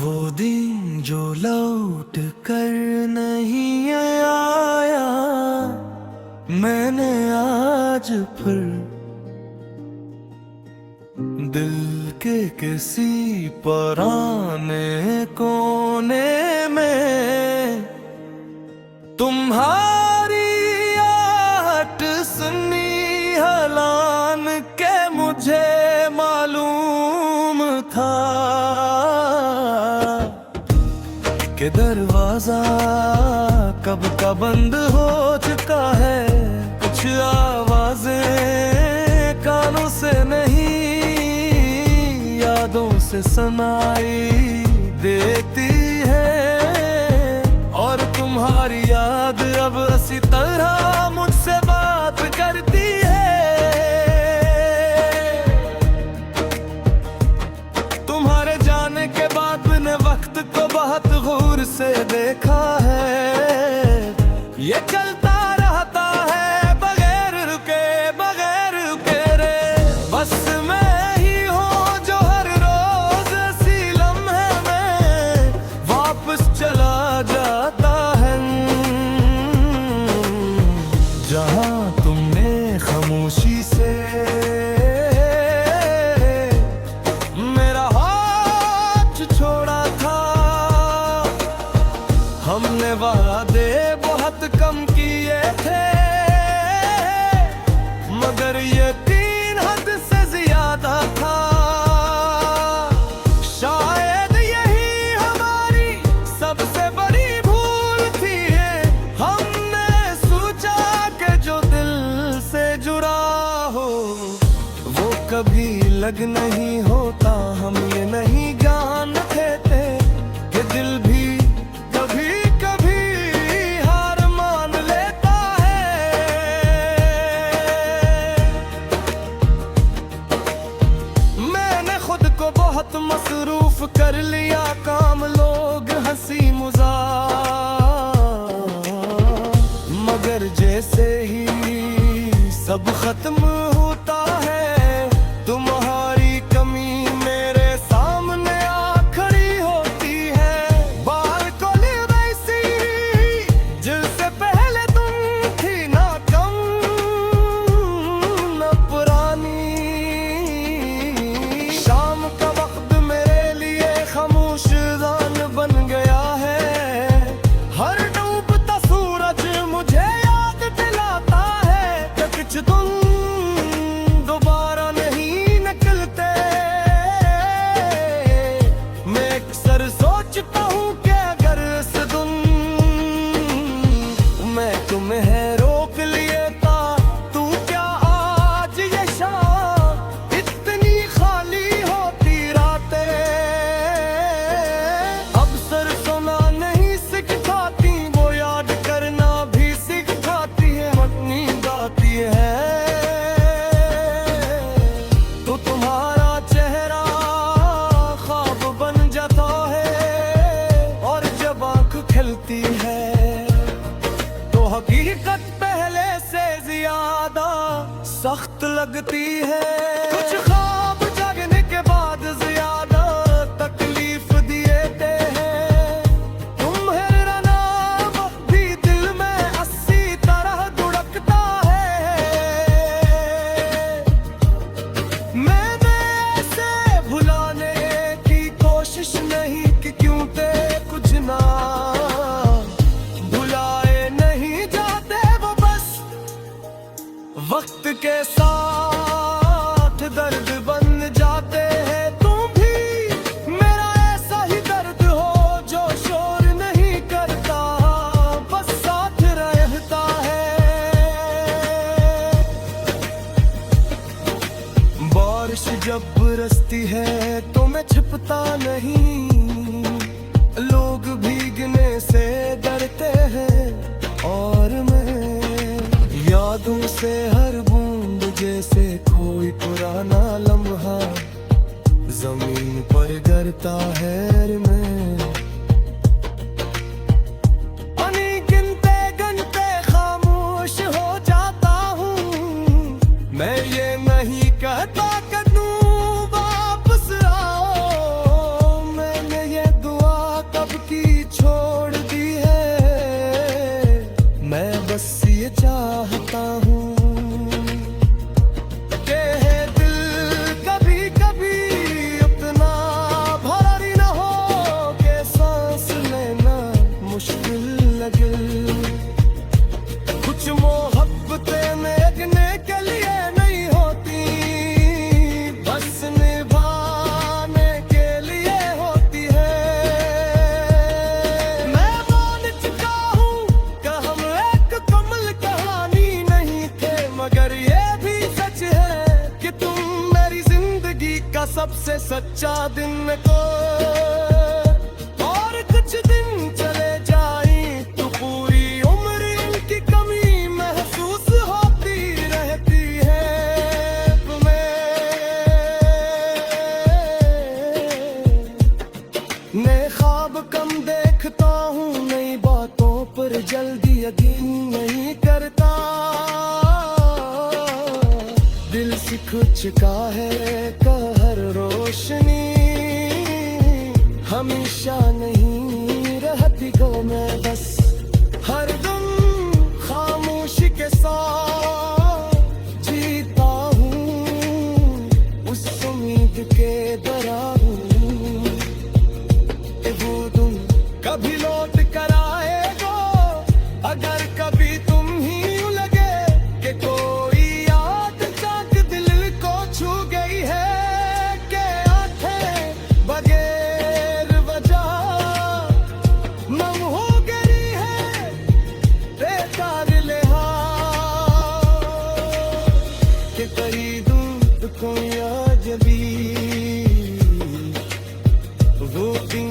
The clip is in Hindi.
वो दिन जो लौट कर नहीं आया, मैंने आज फिर दिल के किसी पुराने कोने में तुम्हारी आहट सुनी, हलान के मुझे मालूम था कि दरवाजा कब का बंद हो चुका है। कुछ आवाजें कानों से नहीं, यादों से सुनाई देती है, और तुम्हारी याद अब इसी तरह मुझसे बात करती है। तुम्हारे जाने के बाद मैंने वक्त को बहुत गौर से देखा है, ये चलता रहता है बगैर रुके रे। बस मैं ही हूँ जो हर रोज इसी लम्हे में वापस चला जाता है, जहाँ तुमने खामोशी से मेरा हाथ छोड़ा था। हमने वादे बहुत कम किए थे, मगर ये 3 हद से ज्यादा था। शायद यही हमारी सबसे बड़ी भूल थी, हमने सोचा कि जो दिल से जुड़ा हो वो कभी लग नहीं होता। हम ये नहीं जानते थे कि दिल भी बहुत मसरूफ कर लिया काम, लोग हंसी मजाक, मगर जैसे ही सब खत्म होता है, तुम्हारी कमी मेरे सामने आ खड़ी होती है। बालकों वैसी जिससे पहले तुम थी ना कम न पुरानी। शाम का बन गया है, हर डूबता सूरज मुझे याद दिलाता है कि कुछ दिन दोबारा नहीं निकलते। मैं अक्सर सोचता हूँ कि अगर इस दिन मैं तुम्हें रोक लेता, तू क्या आज ये शाम इतनी खाली होती रातें। तो तुम्हारा चेहरा ख्वाब बन जाता है, और जब आँख खिलती है तो हकीकत पहले से ज्यादा सख्त लगती है। कुछ ख्वाब जागने के बाद ज्यादा तकलीफ देते हैं, तुम्हारा नाम भी दिल में अस्सी तरह धुड़कता है। मैंने ऐसे भुलाने की कोशिश नहीं कि क्यों थे कुछ ना भुलाए नहीं जाते, वो बस वक्त के साथ दर्द बन जाते हैं। तुम भी मेरा ऐसा ही दर्द हो जो शोर नहीं करता, बस साथ रहता है। बारिश जब बरसती है तो मैं छिपता नहीं, लोग भीगने से डरते हैं, और मैं यादों से हर बूंद जैसे कोई पुराना लम्हा जमीन पर गिरता है। मैं गिनते गिनते खामोश हो जाता हूँ, मैं ये नहीं कहता कि तू वापस आओ, मैंने ये दुआ सबसे सच्चा दिन को। और कुछ दिन चले जाए तो पूरी उम्र इनकी कमी महसूस होती रहती है तुम्हें। नए ख्वाब कम देखता हूँ, नई बातों पर जल्दी यकीन नहीं करता। दिल सिख चुका है कहर रोशनी, हमेशा नहीं रहती गो मैं बस हरदम खामोशी के साथ जीता हूँ। उस उम्मीद के दरा हूँ वो तुम कभी लौट कर आएगो। अगर कभी तुम ही यूं लगे कि कोई याद जाग दिल को छू गई है, के आंखें बगैर वजह नम हो गई है बेकार लिहाज, के खरीदूं तो कोई अजबी वो दिन